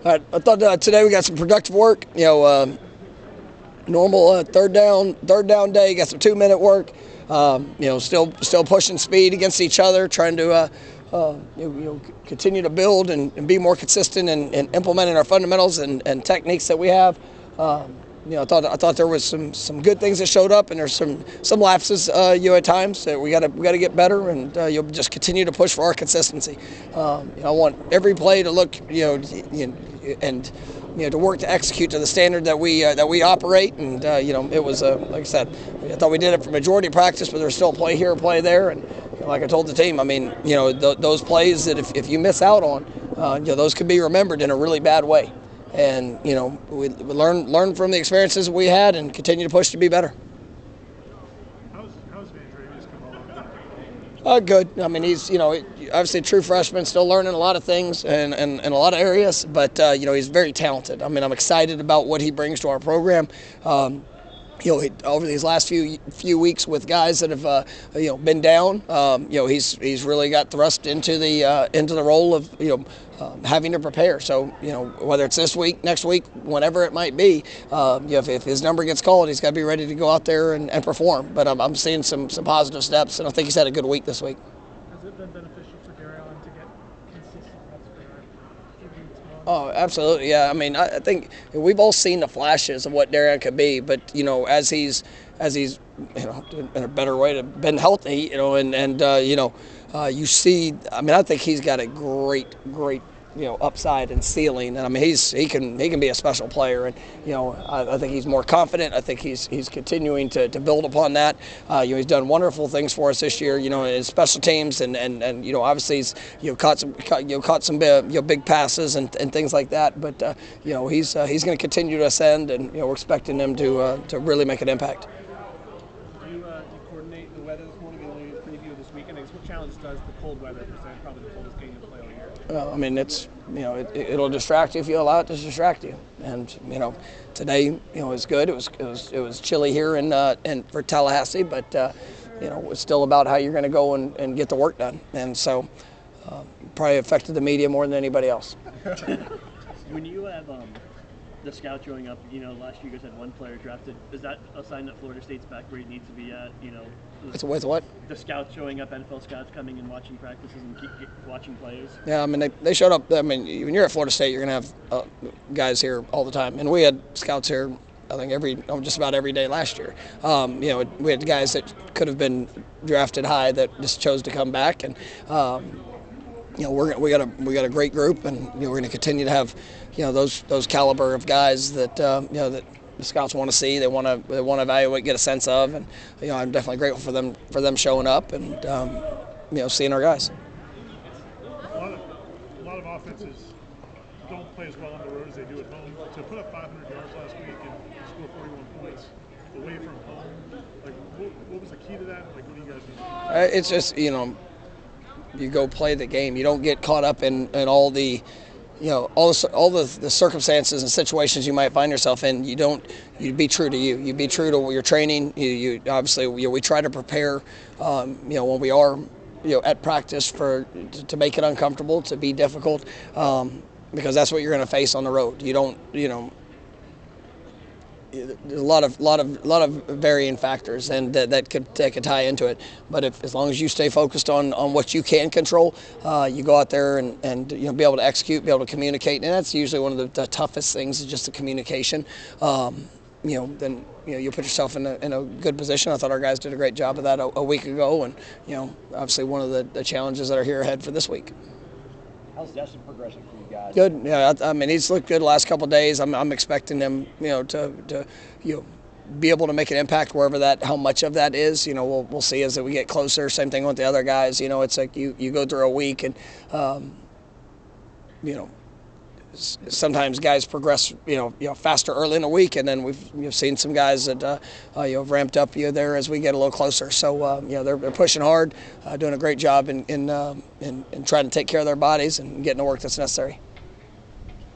I thought today we got some productive work. Normal third down day. Got some 2-minute work. Still pushing speed against each other, trying to continue to build and be more consistent and implementing our fundamentals and techniques that we have. I thought there was some good things that showed up, and there's some lapses at times that we got to get better, and you'll just continue to push for our consistency. I want every play to look and to work to execute to the standard that we operate, and it was like I said, I thought we did it for majority of practice, but there's still play here, play there, and like I told the team, I mean, those plays that if you miss out on, those could be remembered in a really bad way. And we learn from the experiences we had and continue to push to be better. How's Vandrevius come along? Good. I mean, he's obviously a true freshman, still learning a lot of things and a lot of areas, but he's very talented. I mean, I'm excited about what he brings to our program. Over these last few weeks with guys that have been down, he's really got thrust into the role of having to prepare. So whether it's this week, next week, whenever it might be, if his number gets called, he's got to be ready to go out there and perform. But I'm seeing some positive steps, and I think he's had a good week this week. Has it been beneficial for Darion to get consistent reps for Oh, absolutely, yeah. I mean, I think we've all seen the flashes of what Darion could be, but as he's in a better way to been healthy, you see. I mean, I think he's got a great upside and ceiling, and I mean he can be a special player, and I think he's more confident. I think he's continuing to build upon that. He's done wonderful things for us this year. In special teams, and obviously he's caught some big passes and things like that. But he's going to continue to ascend, and we're expecting him to really make an impact. Do you coordinate the weather this morning? We preview this weekend. I guess what challenge does the cold weather present? Probably the coldest game to play all year. Well, I mean, it'll distract you if you allow it to distract you. And today it was good. It was chilly here for Tallahassee, but it's still about how you're going to go and get the work done. And so probably affected the media more than anybody else. When you have the scouts showing up, last year you guys had one player drafted. Is that a sign that Florida State's back where it needs to be at? It's with what? The scouts showing up, NFL scouts coming and watching practices and watching players. Yeah, I mean they showed up. I mean, when you're at Florida State, you're gonna have guys here all the time, and we had scouts here. I think just about every day last year. We had guys that could have been drafted high that just chose to come back, and we got a great group, and we're going to continue to have those caliber of guys that that the scouts want to see. They want to evaluate, get a sense of, and I'm definitely grateful for them showing up and seeing our guys. A lot of offenses don't play as well on the road as they do at home. To put up 500 yards last week and score 41 points away from home, like what was the key to that? Like what do you guys do? It's just you go play the game. You don't get caught up in all the all the circumstances and situations you might find yourself in. You be true to you. You be true to your training. You obviously we try to prepare when we are at practice to make it uncomfortable, to be difficult, because that's what you're going to face on the road. You don't there's a lot of varying factors, and that could tie into it. But as long as you stay focused on what you can control, you go out there and be able to execute, be able to communicate, and that's usually one of the toughest things is just the communication. Then you put yourself in a good position. I thought our guys did a great job of that a week ago, and obviously one of the challenges that are here ahead for this week. How's Destin progressing for you guys? Good. Yeah, I mean he's looked good the last couple of days. I'm expecting him, to be able to make an impact wherever how much of that is. We'll see as we get closer. Same thing with the other guys. It's like you go through a week and sometimes guys progress faster early in the week, and then we've seen some guys that have ramped up there as we get a little closer. So they're pushing hard, doing a great job in trying to take care of their bodies and getting the work that's necessary.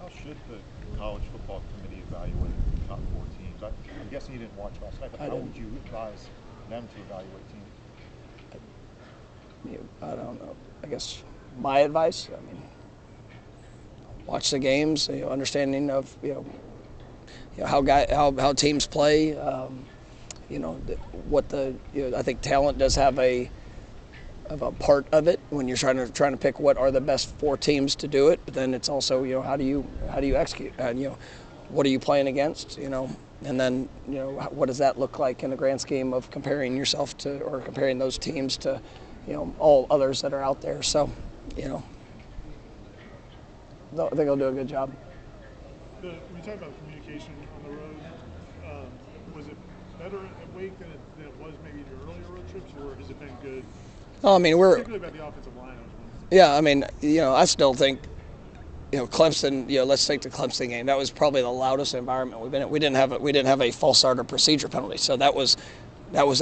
How should the college football committee evaluate the top 4 teams? I'm guessing you didn't watch last night, but how would you advise them to evaluate teams? I don't know. I guess my advice. I mean, watch the games, understanding of how teams play. I think talent does have a part of it when you're trying to pick what are the best 4 teams to do it. But then it's also how do you execute, and what are you playing against, and then what does that look like in the grand scheme of comparing yourself to, or comparing those teams to all others that are out there. So I think they'll do a good job. When you talk about communication on the road, was it better at Wake than it was maybe in your earlier road trips, or has it been good? Oh, I mean, particularly about the offensive line. Yeah, I mean, I still think, Clemson. Let's take the Clemson game. That was probably the loudest environment we've been in. We didn't have a false start or procedure penalty, so that was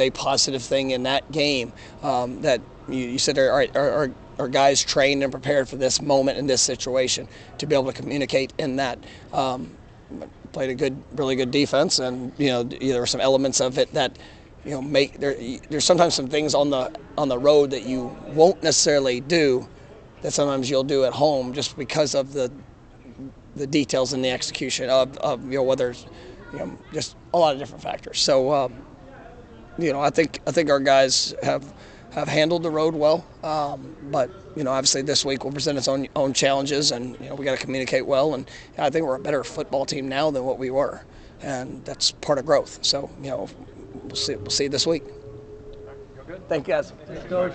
a positive thing in that game. That you said, all right, our guys trained and prepared for this moment in this situation to be able to communicate in that. Played a really good defense, and there were some elements of it that there's sometimes some things on the road that you won't necessarily do that sometimes you'll do at home just because of the details and the execution of whether it's just a lot of different factors. So I think our guys have handled the road well, but obviously this week will present its own challenges, and we got to communicate well. And I think we're a better football team now than what we were, and that's part of growth. So we'll see this week. Thank you, guys. Thanks, Coach.